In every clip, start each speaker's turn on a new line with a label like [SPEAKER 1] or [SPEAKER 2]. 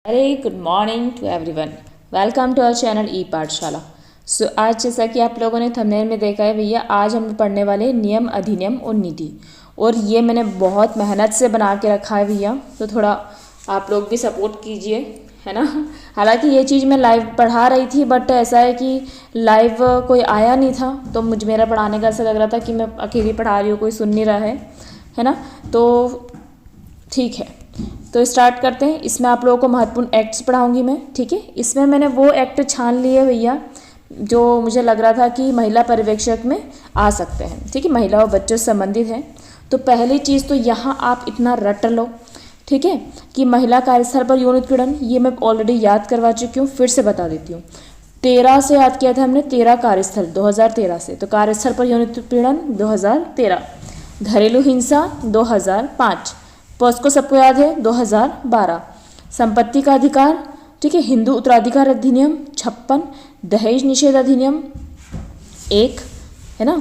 [SPEAKER 1] अरे good morning to everyone. Welcome to our channel e Pathshala. So आज जैसा कि आप लोगों ने थंबनेल में देखा है भैया, आज हम पढ़ने वाले नियम, अधिनियम और नीति। और ये मैंने बहुत मेहनत से बना के रखा है भैया, तो थोड़ा आप लोग भी सपोर्ट कीजिए, है ना। हालांकि ये चीज़ मैं लाइव पढ़ा रही थी, बट ऐसा है कि लाइव कोई आया नहीं था, तो मेरा पढ़ाने का ऐसा लग रहा था कि मैं अकेली पढ़ा रही हूँ, कोई सुन नहीं रहा है ना। तो ठीक है, तो स्टार्ट करते हैं। इसमें आप लोगों को महत्वपूर्ण एक्ट्स पढ़ाऊंगी मैं, ठीक है। इसमें मैंने वो एक्ट छान लिए भैया जो मुझे लग रहा था कि महिला पर्यवेक्षक में आ सकते हैं, ठीक है, महिला और बच्चों से संबंधित है। तो पहली चीज़ तो यहाँ आप इतना रट लो, ठीक है, कि महिला कार्यस्थल पर यौन उत्पीड़न, ये मैं ऑलरेडी याद करवा चुकी हूँ, फिर से बता देती हूँ। 13 से याद किया था हमने, 13 कार्यस्थल 2013 से, तो कार्यस्थल पर यौन उत्पीड़न 2013, घरेलू हिंसा 2005, पॉस्को सबको याद है 2012, संपत्ति का अधिकार, ठीक है, हिंदू उत्तराधिकार अधिनियम 56, दहेज निषेध अधिनियम 1, है ना,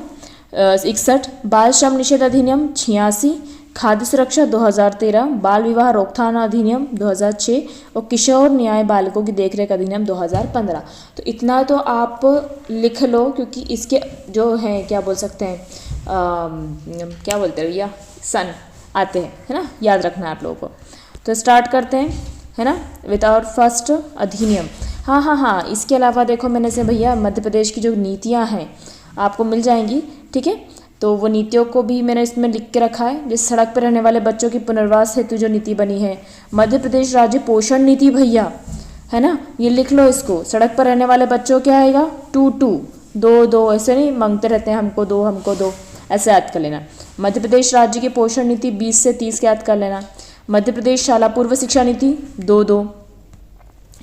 [SPEAKER 1] 61, बाल श्रम निषेध अधिनियम 86, खाद्य सुरक्षा 2013, बाल विवाह रोकथाम अधिनियम 2006 और किशोर न्याय बालकों की देखरेख अधिनियम 2015। तो इतना तो आप लिख लो, क्योंकि इसके जो हैं क्या बोल सकते हैं, क्या बोलते हैं भैया, सन आते हैं, है ना, याद रखना है आप लोगों को। तो स्टार्ट करते हैं, है ना, विद आवर फर्स्ट अधिनियम। हाँ, इसके अलावा देखो मैंने से भैया मध्य प्रदेश की जो नीतियाँ हैं आपको मिल जाएंगी, ठीक है। तो वो नीतियों को भी मैंने इसमें लिख के रखा है। जिस सड़क पर रहने वाले बच्चों की पुनर्वास हेतु जो नीति बनी है, मध्य प्रदेश राज्य पोषण नीति भैया, है ना, ये लिख लो इसको। सड़क पर रहने वाले बच्चों क्या आएगा, 2 2, ऐसे नहीं मांगते रहते हैं हमको दो, ऐसे याद कर लेना। मध्य प्रदेश राज्य की पोषण नीति 20 से 30 याद कर लेना। मध्य प्रदेश शाला पूर्व शिक्षा नीति 2,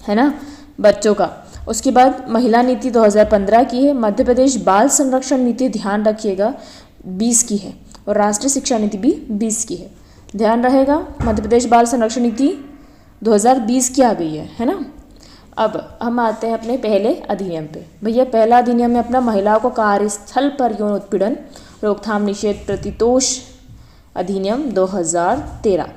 [SPEAKER 1] है ना, बच्चों का। उसके बाद महिला नीति 2015 की है। मध्य प्रदेश बाल संरक्षण नीति, ध्यान रखिएगा, 20 की है। और राष्ट्रीय शिक्षा नीति भी 20 की है, ध्यान रहेगा। मध्य प्रदेश बाल संरक्षण नीति 2020 की आ गई है ना। अब हम आते हैं अपने पहले अधिनियम पे भैया। पहला अधिनियम है अपना महिलाओं को कार्यस्थल पर यौन उत्पीड़न रोकथाम निषेध प्रतितोष अधिनियम 2013,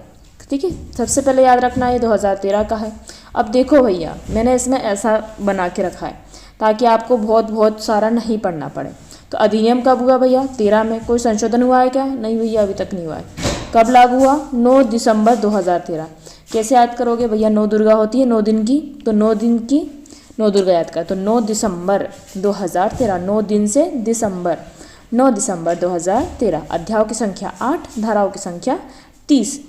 [SPEAKER 1] ठीक है। सबसे पहले याद रखना ये 2013 का है। अब देखो भैया, मैंने इसमें ऐसा बना के रखा है ताकि आपको बहुत सारा नहीं पढ़ना पड़े। तो अधिनियम कब हुआ भैया, 13 में। कोई संशोधन हुआ है क्या, नहीं भैया, अभी तक नहीं हुआ है। कब लागू हुआ, 9 दिसंबर 2013। कैसे याद करोगे भैया, 9 दुर्गा होती है 9 दिन की, तो 9 दिन की 9 दुर्गा याद कर, तो 9 दिसंबर 2013, 9 दिन से दिसंबर, 9 दिसंबर 2013। अध्यायों की संख्या 8, धाराओं की संख्या 30।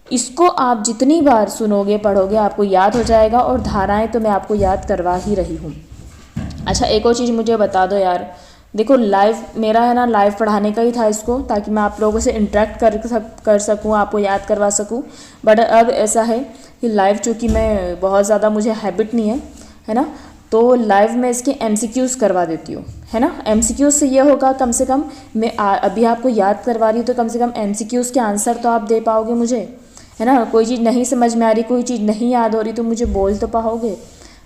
[SPEAKER 1] इसको आप जितनी बार सुनोगे पढ़ोगे आपको याद हो जाएगा, और धाराएं तो मैं आपको याद करवा ही रही हूँ। अच्छा, एक और चीज़ मुझे बता दो यार, देखो लाइव मेरा है ना, लाइव पढ़ाने का ही था इसको, ताकि मैं आप लोगों से इंटरेक्ट कर सकूँ, आपको याद करवा सकूँ। बट अब ऐसा है कि लाइव चूँकि मैं बहुत ज़्यादा मुझे हैबिट नहीं है ना, तो लाइव में इसके MCQs करवा देती हूँ, है ना। MCQs से ये होगा, कम से कम मैं अभी आपको याद करवा रही हूँ, तो कम से कम MCQs के आंसर तो आप दे पाओगे मुझे, है ना। कोई चीज़ नहीं समझ में आ रही, कोई चीज़ नहीं याद हो रही, तो मुझे बोल तो पाओगे,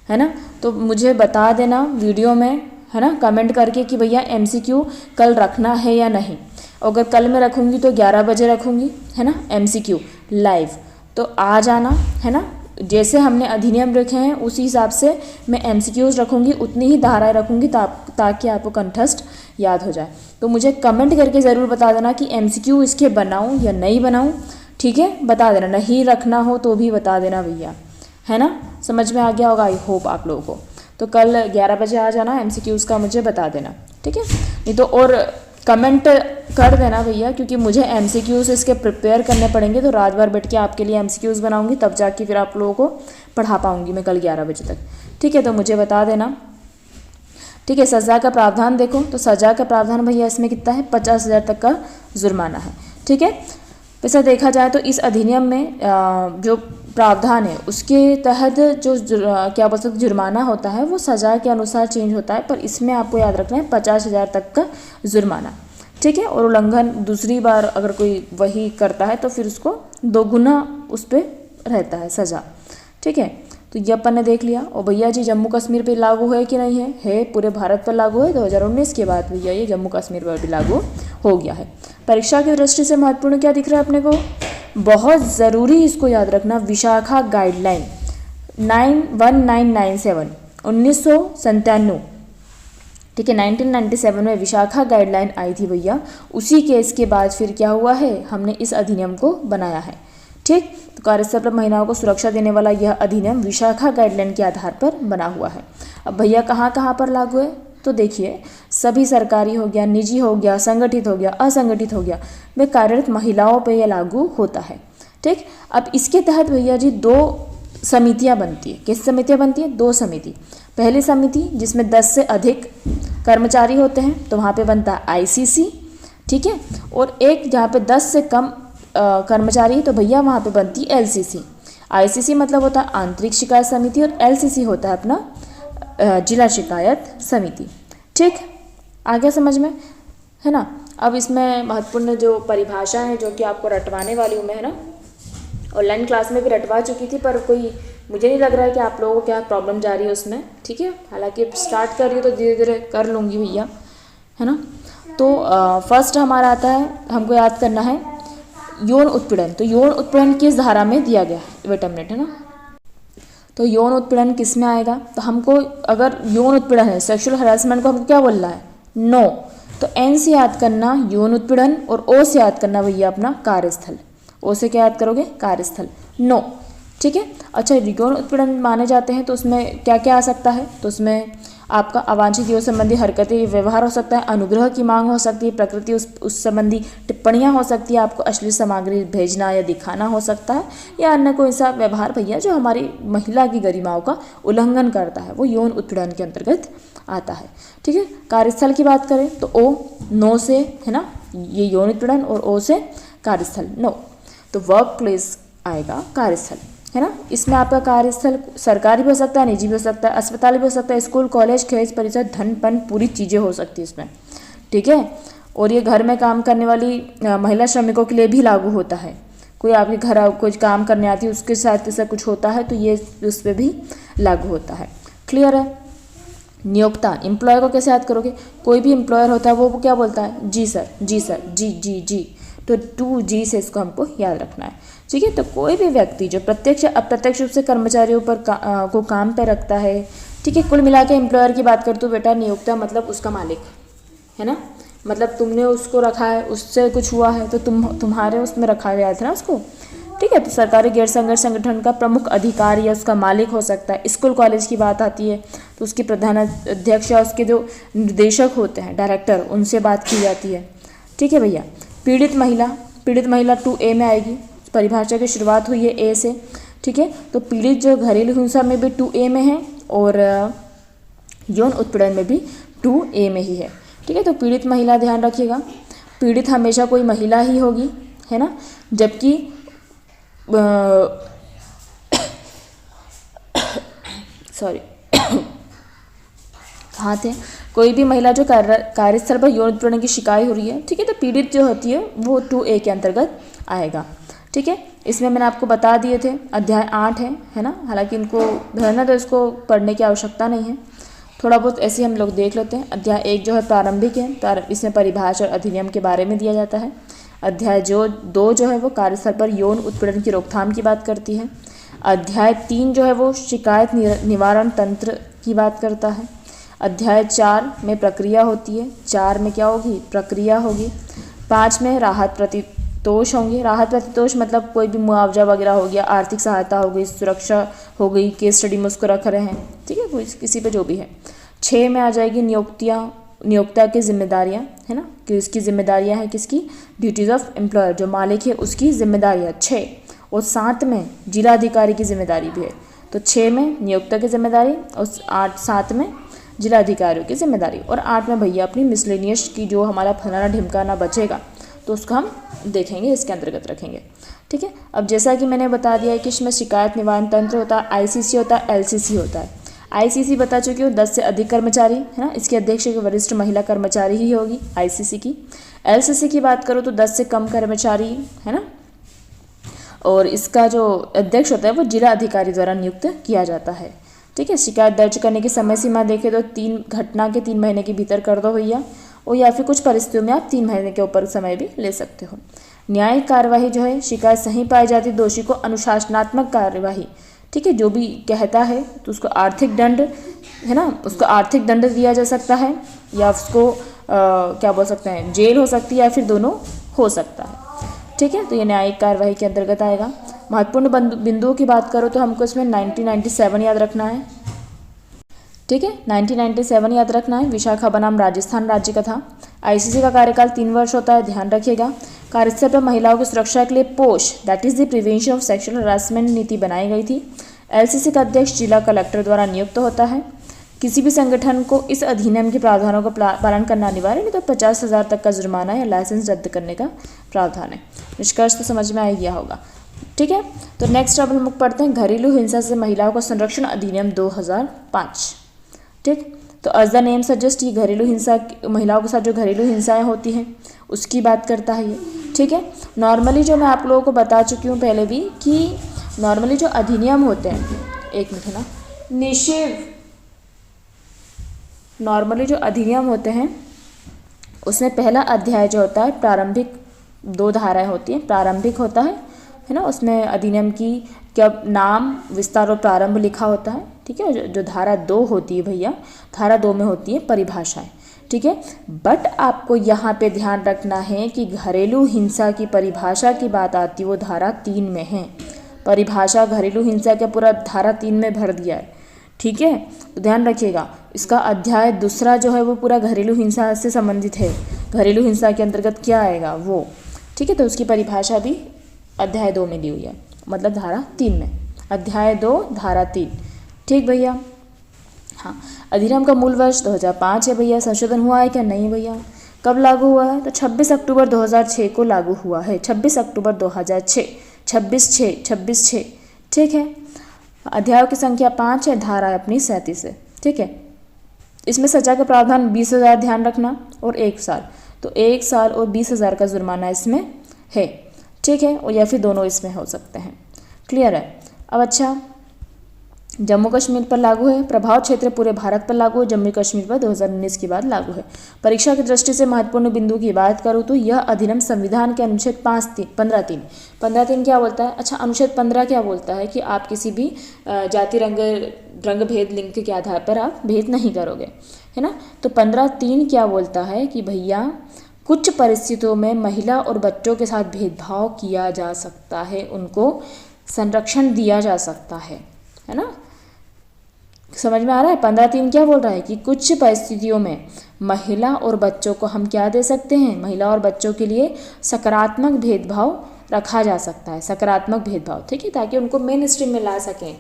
[SPEAKER 1] है ना। तो मुझे बता देना वीडियो में, है ना, कमेंट करके कि भैया MCQ कल रखना है या नहीं। अगर कल मैं रखूँगी तो 11 बजे रखूँगी, है ना, MCQ लाइव। तो आ जाना, है ना। जैसे हमने अधिनियम रखे हैं उसी हिसाब से मैं MCQs रखूँगी, उतनी ही धाराएं रखूँगी ताकि आपको कंठस्थ याद हो जाए। तो मुझे कमेंट करके ज़रूर बता देना कि MCQ इसके बनाऊँ या नहीं बनाऊँ, ठीक है, बता देना। नहीं रखना हो तो भी बता देना भैया, है ना। समझ में आ गया होगा आई होप आप लोगों को। तो कल 11 बजे आ जाना, MCQs का मुझे बता देना, ठीक है। नहीं तो और कमेंट कर देना भैया, क्योंकि मुझे MCQs इसके प्रिपेयर करने पड़ेंगे, तो रात भर बैठ के आपके लिए MCQs बनाऊंगी, तब जाके फिर आप लोगों को पढ़ा पाऊंगी मैं कल 11 बजे तक, ठीक है। तो मुझे बता देना, ठीक है। सज़ा का प्रावधान देखो, तो सज़ा का प्रावधान भैया इसमें कितना है, 50,000 तक का जुर्माना है, ठीक है। वैसे देखा जाए तो इस अधिनियम में जो प्रावधान है उसके तहत जो क्या बोल सकते जुर्माना होता है वो सज़ा के अनुसार चेंज होता है, पर इसमें आपको याद रखना है 50,000 तक का जुर्माना, ठीक है। और उल्लंघन दूसरी बार अगर कोई वही करता है तो फिर उसको 2 गुना उस पर रहता है सज़ा, ठीक है। तो ये अपन ने देख लिया। और भैया जी जम्मू कश्मीर पे लागू है कि नहीं है पूरे भारत पर लागू है। 2019 के बाद भैया ये जम्मू कश्मीर पर भी लागू हो गया है। परीक्षा की दृष्टि से महत्वपूर्ण क्या दिख रहा है अपने को, बहुत ज़रूरी इसको याद रखना, विशाखा गाइडलाइन, 1997 1997, ठीक है, 1997 में विशाखा गाइडलाइन आई थी भैया। उसी केस के बाद फिर क्या हुआ है, हमने इस अधिनियम को बनाया है। ठीक, तो कार्यस्थल पर महिलाओं को सुरक्षा देने वाला यह अधिनियम विशाखा गाइडलाइन के आधार पर बना हुआ है। अब भैया कहाँ कहाँ पर लागू है, तो देखिए सभी सरकारी हो गया, निजी हो गया, संगठित हो गया, असंगठित हो गया, में कार्यरत महिलाओं पर यह लागू होता है। ठीक, अब इसके तहत भैया जी 2 समितियां बनती है। किस समितियां बनती है? 2 समिति। पहली समिति जिसमें 10 से अधिक कर्मचारी होते हैं तो वहाँ पे बनता है आईसीसी, ठीक है, और एक जहाँ पे 10 से कम कर्मचारी तो भैया वहाँ पे बनती है एलसीसी। आईसीसी मतलब होता है आंतरिक शिकायत समिति और एलसीसी होता है अपना जिला शिकायत समिति। ठीक, आ गया समझ में, है ना। अब इसमें महत्वपूर्ण जो परिभाषा है जो कि आपको रटवाने वाली हूँ मैं, है ना, ऑनलाइन क्लास में भी रटवा चुकी थी, पर कोई मुझे नहीं लग रहा है कि आप लोगों को क्या प्रॉब्लम जा रही है उसमें। ठीक है, हालांकि स्टार्ट कर रही हूँ तो धीरे धीरे कर लूँगी भैया, है ना। तो फर्स्ट हमारा आता है, हमको याद करना है यौन उत्पीड़न। तो यौन उत्पीड़न किस धारा में दिया गया है, वेट अ मिनट, है ना। तो यौन उत्पीड़न किस में आएगा, तो हमको अगर यौन उत्पीड़न है, सेक्सुअल हरासमेंट को हमको क्या बोलना है, नो। तो एन से याद करना यौन उत्पीड़न और ओ से याद करना भैया अपना कार्यस्थल। ओ से क्या याद करोगे, कार्यस्थल, नो। ठीक है, अच्छा, यौन उत्पीड़न माने जाते हैं तो उसमें क्या क्या आ सकता है, तो उसमें आपका अवांछित यौन संबंधी हरकतें, व्यवहार हो सकता है, अनुग्रह की मांग हो सकती है, प्रकृति उस संबंधी टिप्पणियां हो सकती है, आपको अश्लील सामग्री भेजना या दिखाना हो सकता है, या अन्य कोई सा व्यवहार भैया जो हमारी महिला की गरिमाओं का उल्लंघन करता है, वो यौन उत्पीड़न के अंतर्गत आता है। ठीक है, कार्यस्थल की बात करें तो ओ, नो से, है ना, ये यौन उत्पीड़न, और ओ से कार्यस्थल, नो। तो वर्क प्लेस आएगा कार्यस्थल, है ना। इसमें आपका कार्यस्थल सरकारी भी हो सकता है, निजी भी हो सकता है, अस्पताल भी हो सकता है, स्कूल, कॉलेज, खेत, परिसर, धन पन, पूरी चीज़ें हो सकती है इसमें। ठीक है, और ये घर में काम करने वाली महिला श्रमिकों के लिए भी लागू होता है। कोई आपके घर कुछ काम करने आती है उसके साथ ऐसा कुछ होता है तो ये उस पर भी लागू होता है। क्लियर है। नियोक्ता, एम्प्लॉयर को कैसे याद करोगे, कोई भी एम्प्लॉयर होता है वो क्या बोलता है, जी सर, जी सर, जी जी जी, तो 2 जी से इसको हमको याद रखना है। ठीक है, तो कोई भी व्यक्ति जो प्रत्यक्ष अप्रत्यक्ष रूप से कर्मचारियों पर को काम पर रखता है। ठीक है, कुल मिला के एम्प्लॉयर की बात करते हो बेटा, नियोक्ता मतलब उसका मालिक, है ना, मतलब तुमने उसको रखा है, उससे कुछ हुआ है तो तुम्हारे उसमें रखा गया था ना उसको। ठीक है, तो सरकारी गैर संगठन का प्रमुख अधिकारी या उसका मालिक हो सकता है। स्कूल कॉलेज की बात आती है तो उसके प्रधान अध्यक्ष या उसके जो निर्देशक होते हैं, डायरेक्टर, उनसे बात की जाती है। ठीक है भैया। पीड़ित महिला 2A में आएगी। परिभाषा की शुरुआत हुई है ए से। ठीक है, तो पीड़ित जो घरेलू हिंसा में भी 2A में है और यौन उत्पीड़न में भी 2A में ही है। ठीक है, तो पीड़ित महिला ध्यान रखिएगा, पीड़ित हमेशा कोई महिला ही होगी, है ना, जबकि सॉरी कहाँ थे, कोई भी महिला जो कार्यस्थल पर यौन उत्पीड़न की शिकायत हो रही है, ठीक है, तो पीड़ित जो होती है वो 2A के अंतर्गत आएगा। ठीक है, इसमें मैंने आपको बता दिए थे, अध्याय 8 है ना, हालांकि इनको रहना तो इसको पढ़ने की आवश्यकता नहीं है, थोड़ा बहुत ऐसे हम लोग देख लेते हैं। अध्याय 1 जो है प्रारंभिक है, इसमें परिभाषा और अधिनियम के बारे में दिया जाता है। अध्याय 2 जो है वो कार्यस्थल पर यौन उत्पीड़न की रोकथाम की बात करती है। अध्याय 3 जो है वो शिकायत निवारण तंत्र की बात करता है। अध्याय 4 में प्रक्रिया होती है, 4 में क्या होगी, प्रक्रिया होगी। 5 में राहत प्रतितोष होंगे। राहत प्रतितोष मतलब कोई भी मुआवजा वगैरह हो गया, आर्थिक सहायता हो गई, सुरक्षा हो गई, केस स्टडी में उसको रख रहे हैं, ठीक है, कोई किसी पे जो भी है। 6 में आ जाएगी नियोक्ता की जिम्मेदारियां, है ना, कि उसकी जिम्मेदारियां हैं, किसकी, ड्यूटीज ऑफ एम्प्लॉयर, जो मालिक है उसकी जिम्मेदारियां 6। और 7 में जिलाधिकारी की जिम्मेदारी भी है। तो 6 में नियोक्ता की जिम्मेदारी और 7 में जिलाधिकारियों की जिम्मेदारी, और 8 में भैया अपनी मिसलेनियस की जो हमारा फलाना ढिमकाना बचेगा तो उसको हम देखेंगे, इसके अंतर्गत रखेंगे। ठीक है, अब जैसा कि मैंने बता दिया है कि इसमें शिकायत निवारण तंत्र होता है, आईसीसी होता है, एलसीसी होता है। आईसीसी बता चुकी हूँ, 10 से अधिक कर्मचारी, है ना, इसकी अध्यक्ष एक वरिष्ठ महिला कर्मचारी ही होगी आईसीसी की। एलसीसी की बात करो तो 10 से कम कर्मचारी, है ना, और इसका जो अध्यक्ष होता है वो जिला अधिकारी द्वारा नियुक्त किया जाता है। ठीक है, शिकायत दर्ज करने की समय सीमा देखें तो 3 महीने के भीतर कर दो भैया, और या फिर कुछ परिस्थितियों में आप 3 महीने के ऊपर समय भी ले सकते हो। न्यायिक कार्यवाही जो है, शिकायत सही पाई जाती दोषी को अनुशासनात्मक कार्यवाही, ठीक है, जो भी कहता है तो उसको आर्थिक दंड, है ना, उसको आर्थिक दंड दिया जा सकता है, या उसको क्या बोल सकते हैं, जेल हो सकती है, या फिर दोनों हो सकता है। ठीक है, तो ये न्यायिक कार्यवाही के अंतर्गत आएगा। महत्वपूर्ण बिंदुओं की बात करो तो हमको इसमें 1997 याद रखना है। ठीक है, 1997 याद रखना है। विशाखा बनाम राजस्थान राज्य का था। आईसीसी का कार्यकाल 3 वर्ष होता है, ध्यान रखिएगा। कार्यस्थल पर महिलाओं की सुरक्षा के लिए पोश, that is the prevention of sexual harassment नीति बनाई गई थी। एलसीसी का अध्यक्ष जिला कलेक्टर द्वारा नियुक्त होता है। किसी भी संगठन को इस अधिनियम के प्रावधानों का पालन करना अनिवार्य, नहीं तो 50,000 तक का जुर्माना या लाइसेंस रद्द करने का प्रावधान है। निष्कर्ष तो समझ में आ गया होगा। ठीक है, तो नेक्स्ट अब हम लोग पढ़ते हैं घरेलू हिंसा से महिलाओं का संरक्षण अधिनियम 2005। ठीक, तो एज द नेम सजेस्ट, ये घरेलू हिंसा, महिलाओं के साथ जो घरेलू हिंसाएं होती हैं उसकी बात करता है ये। ठीक है, नॉर्मली जो मैं आप लोगों को बता चुकी हूँ पहले भी कि नॉर्मली जो अधिनियम होते हैं, एक मिनट है ना, निषेध, नॉर्मली जो अधिनियम होते हैं उसमें पहला अध्याय जो होता है, प्रारंभिक 2 धाराएं होती हैं, प्रारंभिक होता है ना, उसमें अधिनियम की क्या नाम, विस्तार और प्रारंभ लिखा होता है। ठीक है, जो धारा 2 होती है भैया, धारा 2 में होती है परिभाषाएं। ठीक है, बट आपको यहाँ पे ध्यान रखना है कि घरेलू हिंसा की परिभाषा की बात आती है वो धारा 3 में है। परिभाषा घरेलू हिंसा का पूरा धारा 3 में भर दिया है। ठीक है, तो ध्यान रखिएगा, इसका अध्याय 2 जो है वो पूरा घरेलू हिंसा से संबंधित है। घरेलू हिंसा के अंतर्गत क्या आएगा वो। ठीक है, तो उसकी परिभाषा भी अध्याय 2 में दी हुई है, मतलब धारा 3 में, अध्याय 2 धारा 3। ठीक भैया, हाँ। अधिनियम का मूल वर्ष 2005 है भैया। संशोधन हुआ है क्या? नहीं भैया। कब लागू हुआ है? तो 26 अक्टूबर 2006 को लागू हुआ है। 26 अक्टूबर 2006, 26/6। ठीक है, अध्यायों की संख्या 5 है, धारा है अपनी 37 है। ठीक है, इसमें सजा का प्रावधान 20,000 ध्यान रखना और 1 साल, तो 1 साल और 20,000 का जुर्माना इसमें है। ठीक है, और या फिर दोनों इसमें हो सकते हैं। क्लियर है। अब अच्छा, जम्मू कश्मीर पर लागू है, प्रभाव क्षेत्र पूरे भारत पर लागू है, जम्मू कश्मीर पर 2019 के बाद लागू है। परीक्षा की दृष्टि से महत्वपूर्ण बिंदु की बात करूँ तो यह अधिनियम संविधान के अनुच्छेद 15(3) क्या बोलता है? अच्छा, अनुच्छेद 15 क्या बोलता है कि आप किसी भी जाति, रंग भेद, लिंग के आधार पर आप भेद नहीं करोगे, है ना। तो 15(3) क्या बोलता है कि भैया कुछ परिस्थितियों में महिला और बच्चों के साथ भेदभाव किया जा सकता है, उनको संरक्षण दिया जा सकता है ना। समझ में आ रहा है? 15(3) क्या बोल रहा है कि कुछ परिस्थितियों में महिला और बच्चों को हम क्या दे सकते हैं, महिला और बच्चों के लिए सकारात्मक भेदभाव रखा जा सकता है, सकारात्मक भेदभाव। ठीक है, ताकि उनको मेन स्ट्रीम में ला सकें,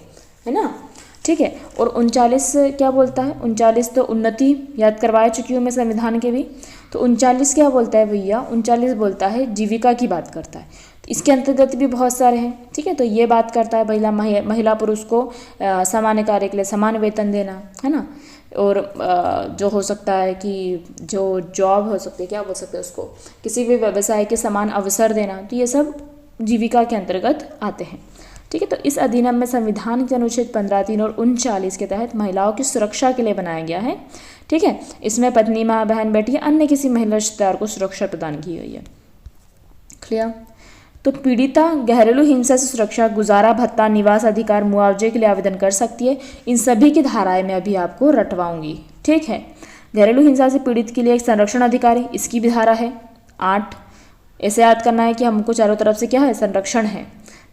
[SPEAKER 1] है ना। ठीक है, और 39 क्या बोलता है? 39 तो उन्नति याद करवा चुकी हूँ मैं संविधान के भी। तो 39 क्या बोलता है भैया? 39 बोलता है जीविका की बात करता है। इसके अंतर्गत भी बहुत सारे हैं। ठीक है, तो ये बात करता है महिला पुरुष को समान कार्य के लिए समान वेतन देना, है ना। और जो हो सकता है कि जो जॉब हो सकती है, क्या बोल सकते हैं उसको, किसी भी व्यवसाय के समान अवसर देना, तो ये सब जीविका के अंतर्गत आते हैं। ठीक है, तो इस अधिनियम में संविधान के अनुच्छेद 15(3) और 39 के तहत महिलाओं की सुरक्षा के लिए बनाया गया है। ठीक है, इसमें पत्नी, माँ, बहन, बेटी या अन्य किसी महिला रिश्तेदार को सुरक्षा प्रदान की गई है। क्लियर। तो पीड़िता घरेलू हिंसा से सुरक्षा, गुजारा भत्ता, निवास अधिकार, मुआवजे के लिए आवेदन कर सकती है। इन सभी की धाराएं मैं अभी आपको रटवाऊंगी। ठीक है, घरेलू हिंसा से पीड़ित के लिए एक संरक्षण अधिकारी, इसकी भी धारा है 8। ऐसे याद करना है कि हमको चारों तरफ से क्या है, संरक्षण है।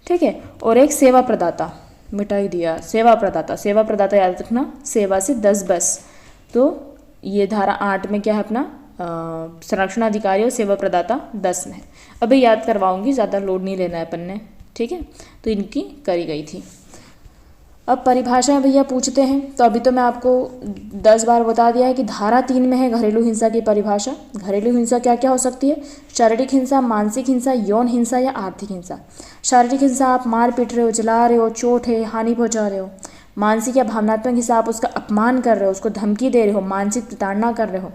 [SPEAKER 1] ठीक है, और एक सेवा प्रदाता, मिटाई दिया, सेवा प्रदाता याद रखना, सेवा से 10 बस। तो ये धारा 8 में क्या है अपना संरक्षण अधिकारी और सेवा प्रदाता 10 में है। अभी याद करवाऊंगी, ज़्यादा लोड नहीं लेना है अपन ने। ठीक है, तो इनकी करी गई थी। अब परिभाषाएं भैया पूछते हैं, तो अभी तो मैं आपको 10 बार बता दिया है कि धारा 3 में है घरेलू हिंसा की परिभाषा। घरेलू हिंसा क्या क्या हो सकती है? शारीरिक हिंसा, मानसिक हिंसा, यौन हिंसा या आर्थिक हिंसा। शारीरिक हिंसा आप मार पीट रहे हो, जला रहे हो, चोट है, हानि पहुंचा रहे हो। मानसिक या भावनात्मक हिंसा आप उसका अपमान कर रहे हो, उसको धमकी दे रहे हो, मानसिक प्रताड़ना कर रहे हो।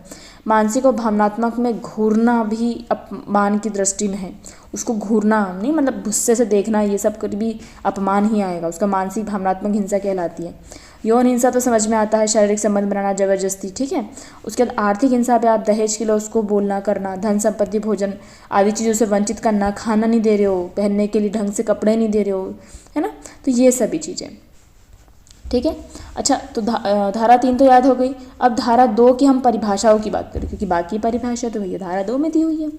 [SPEAKER 1] मानसिक और भावनात्मक में घूरना भी अपमान की दृष्टि में है। उसको घूरना नहीं, मतलब गुस्से से देखना, ये सब भी अपमान ही आएगा, उसका मानसिक भावनात्मक हिंसा कहलाती है। यौन हिंसा तो समझ में आता है, शारीरिक संबंध बनाना, जबरदस्ती। ठीक है, उसके बाद आर्थिक हिंसा पे आप दहेज के लिए उसको बोलना करना, धन संपत्ति, भोजन आदि चीज़ों से वंचित करना, खाना नहीं दे रहे हो, पहनने के लिए ढंग से कपड़े नहीं दे रहे हो, है ना। तो ये सभी चीज़ें। ठीक है। अच्छा, तो धारा 3 तो याद हो गई। अब धारा 2 की हम परिभाषाओं की बात करें, क्योंकि बाकी परिभाषा तो भैया धारा 2 में दी हुई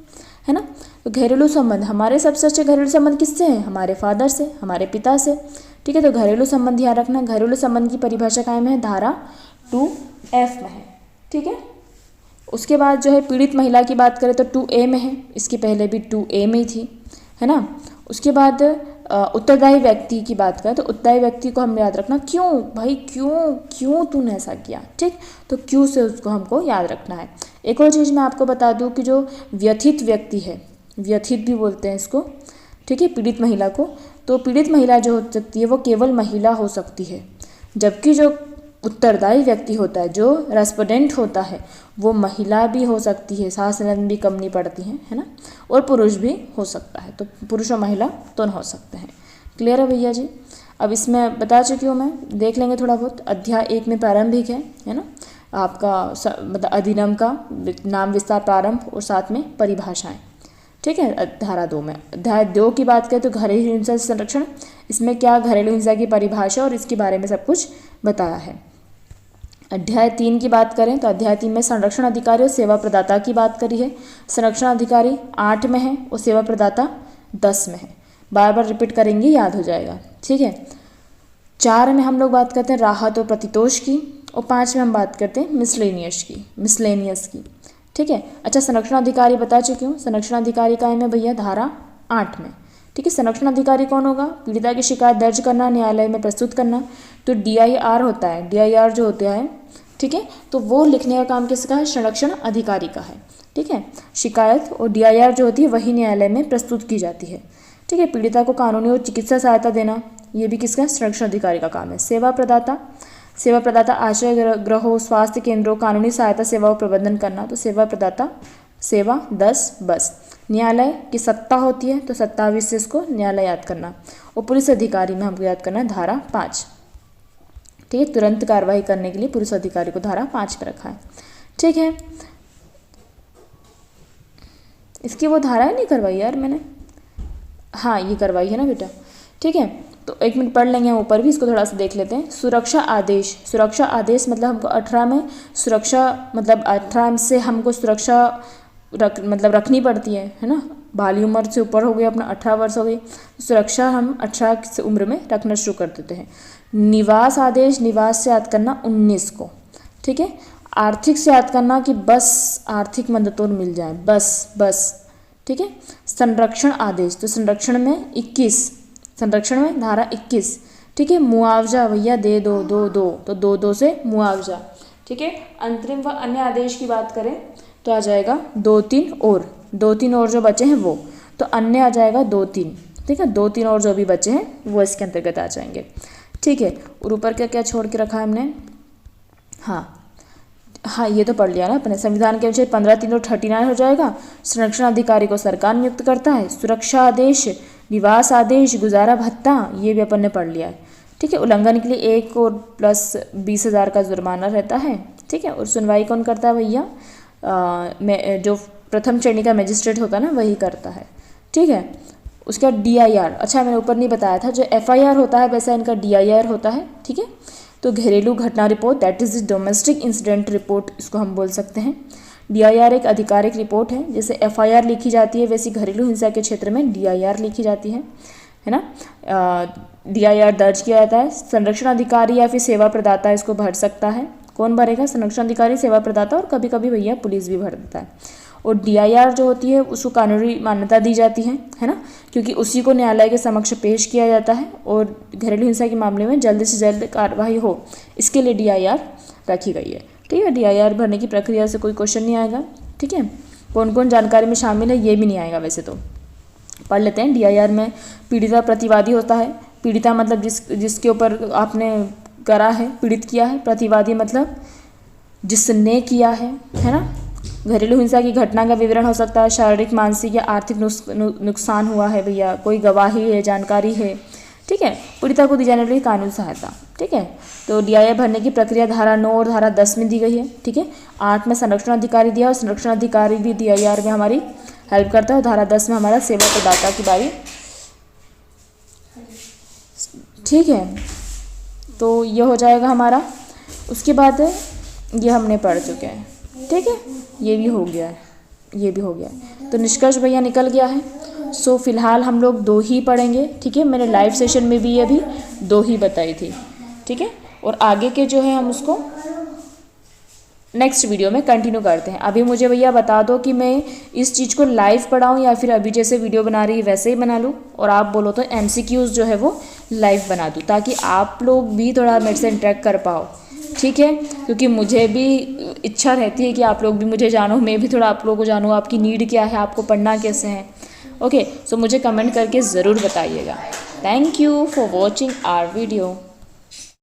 [SPEAKER 1] है ना। तो घरेलू संबंध, हमारे सबसे अच्छे घरेलू संबंध किससे हैं? हमारे फादर से, हमारे पिता से। ठीक है, तो घरेलू संबंध याद रखना। घरेलू संबंध की परिभाषा कायम है धारा 2F में है। ठीक है, उसके बाद जो है पीड़ित महिला की बात करें तो 2A में है, इसके पहले भी 2A में ही थी, है ना। उसके बाद उत्तरदायी व्यक्ति की बात करें तो उत्तरदायी व्यक्ति को हम याद रखना, क्यों भाई, क्यों तूने ऐसा किया। ठीक, तो क्यों से उसको हमको याद रखना है। एक और चीज़ मैं आपको बता दूं कि जो व्यथित व्यक्ति है, व्यथित भी बोलते हैं इसको, ठीक है, पीड़ित महिला को, तो पीड़ित महिला जो हो सकती है वो केवल महिला हो सकती है, जबकि जो उत्तरदायी व्यक्ति होता है, जो रेस्पोंडेंट होता है, वो महिला भी हो सकती है, सास ननद भी कम नहीं पड़ती हैं, है ना, और पुरुष भी हो सकता है। तो पुरुष और महिला दोनों हो सकते हैं। क्लियर है भैया जी। अब इसमें बता चुकी हूँ मैं, देख लेंगे थोड़ा बहुत। अध्याय 1 में प्रारंभिक है ना, आपका मतलब अधिनियम का नाम विस्तार प्रारंभ और साथ में परिभाषाएं। ठीक है, धारा 2 में। अध्याय 2 की बात करें तो घरेलू हिंसा से संरक्षण, इसमें क्या घरेलू हिंसा की परिभाषा और इसके बारे में सब कुछ बताया है। अध्याय 3 की बात करें तो अध्याय 3 में संरक्षण अधिकारी और सेवा प्रदाता की बात करी है। संरक्षण अधिकारी 8 में है और सेवा प्रदाता 10 में है। बार बार रिपीट करेंगे, याद हो जाएगा। ठीक है, 4 में हम लोग बात करते हैं राहत और प्रतितोष की, और 5 में हम बात करते हैं मिसलेनियस की। ठीक है, अच्छा, संरक्षण अधिकारी बता चुकी हूँ। संरक्षण अधिकारी का है भैया धारा 8 में। ठीक है, संरक्षण अधिकारी कौन होगा? पीड़िता की शिकायत दर्ज करना, न्यायालय में प्रस्तुत करना। तो DIR होता है, DIR जो होता है, ठीक है, तो वो लिखने का काम किसका है? संरक्षण अधिकारी का है। ठीक है, शिकायत और DIR जो होती है वही न्यायालय में प्रस्तुत की जाती है। ठीक है, पीड़िता को कानूनी और चिकित्सा सहायता देना, ये भी किसका? संरक्षण अधिकारी का काम है। सेवा प्रदाता आश्रय गृहों, स्वास्थ्य केंद्रों, कानूनी सहायता सेवाओं प्रबंधन करना। तो सेवा प्रदाता सेवा 10 बस। न्यायालय की सत्ता होती है तो 27 से इसको न्यायालय याद करना। और पुलिस अधिकारी में हमको याद करना है धारा 5। ठीक है, तुरंत कार्रवाई करने के लिए पुलिस अधिकारी को धारा 5 पे रखा है। ठीक है, इसकी वो धाराएं नहीं करवाई यार मैंने, हाँ ये करवाई है ना बेटा। ठीक है, तो 1 मिनट पढ़ लेंगे हम ऊपर भी, इसको थोड़ा सा देख लेते हैं। सुरक्षा आदेश मतलब हमको 18 में सुरक्षा, मतलब 18 से हमको सुरक्षा रखनी पड़ती है ना। बाली उम्र से ऊपर हो गई, अपना 18 वर्ष हो गई, सुरक्षा हम 18 से उम्र में रखना शुरू कर देते हैं। निवास आदेश, निवास से याद करना 19 को। ठीक है, आर्थिक से याद करना कि बस आर्थिक मदद और मिल जाए, बस। ठीक है, संरक्षण आदेश, तो संरक्षण में 21, संरक्षण में धारा 21। ठीक है, मुआवजा भैया दे दो, तो 2 से मुआवजा। ठीक है, अंतरिम व अन्य आदेश की बात करें तो आ जाएगा 2-3 और जो बचे हैं वो, तो अन्य आ जाएगा 2-3। ठीक है, 2-3 और जो भी बचे हैं वो इसके अंतर्गत आ जाएंगे। ठीक है, और ऊपर क्या छोड़ के रखा है हमने, हाँ ये तो पढ़ लिया ना अपने। संविधान के अनुच्छेद 15(3) और 39 हो जाएगा। संरक्षण अधिकारी को सरकार नियुक्त करता है। सुरक्षा आदेश, निवास आदेश, गुजारा भत्ता, ये भी अपन ने पढ़ लिया है। ठीक है, उल्लंघन के लिए 1 और प्लस 20,000 का जुर्माना रहता है। ठीक है, और सुनवाई कौन करता है भैया? जो प्रथम श्रेणी का मजिस्ट्रेट होता है ना, वही करता है। ठीक है, उसका DIR, अच्छा मैंने ऊपर नहीं बताया था, जो FIR होता है वैसा इनका DIR होता है। ठीक है, तो घरेलू घटना report, that is domestic incident report इसको हम बोल सकते हैं। DIR एक आधिकारिक रिपोर्ट है, जैसे FIR लिखी जाती है वैसी घरेलू हिंसा के क्षेत्र में DIR लिखी जाती है ना। DIR दर्ज किया जाता है। संरक्षण अधिकारी या फिर सेवा प्रदाता इसको भर सकता है। कौन भरेगा? संरक्षण अधिकारी, सेवा प्रदाता, और कभी कभी भैया पुलिस भी भर देता है। और DIR जो होती है उसको कानूनी मान्यता दी जाती है ना, क्योंकि उसी को न्यायालय के समक्ष पेश किया जाता है और घरेलू हिंसा के मामले में जल्द से जल्द कार्रवाई हो, इसके लिए DIR रखी गई है। ठीक है, DIR भरने की प्रक्रिया से कोई क्वेश्चन नहीं आएगा। ठीक है, कौन कौन जानकारी में शामिल है ये भी नहीं आएगा, वैसे तो पढ़ लेते हैं। DIR में पीड़िता प्रतिवादी होता है। पीड़िता मतलब जिसके ऊपर आपने करा है, पीड़ित किया है। प्रतिवादी मतलब जिसने किया है ना। घरेलू हिंसा की घटना का विवरण हो सकता है, शारीरिक, मानसिक या आर्थिक नुकसान हुआ है भैया, कोई गवाही है, जानकारी है। ठीक है, पीड़िता को दी जाने वाली कानूनी सहायता। ठीक है, तो DIR भरने की प्रक्रिया धारा 9 और धारा 10 में दी गई है। ठीक है, 8 में संरक्षण अधिकारी दिया, और संरक्षण अधिकारी भी DIR में हमारी हेल्प करता है। और धारा 10 में हमारा सेवा प्रदाता की बारी। ठीक है, तो ये हो जाएगा हमारा। उसके बाद ये हमने पढ़ चुके हैं, ठीक है, ये भी हो गया है, ये भी हो गया है। तो निष्कर्ष भैया निकल गया है। सो फिलहाल हम लोग 2 ही पढ़ेंगे, ठीक है। मैंने लाइव सेशन में भी अभी 2 ही बताई थी, ठीक है। और आगे के जो है हम उसको नेक्स्ट वीडियो में कंटिन्यू करते हैं। अभी मुझे भैया बता दो कि मैं इस चीज़ को लाइव पढ़ाऊँ या फिर अभी जैसे वीडियो बना रही है वैसे ही बना लूँ, और आप बोलो तो MCQs जो है वो लाइव बना दूँ, ताकि आप लोग भी थोड़ा मेरे से इंटरेक्ट कर पाओ, ठीक है। क्योंकि मुझे भी इच्छा रहती है कि आप लोग भी मुझे जानो, मैं भी थोड़ा आप लोगों को जानूँ, आपकी नीड क्या है, आपको पढ़ना कैसे है। ओके, सो मुझे कमेंट करके ज़रूर बताइएगा। Thank you for watching our video.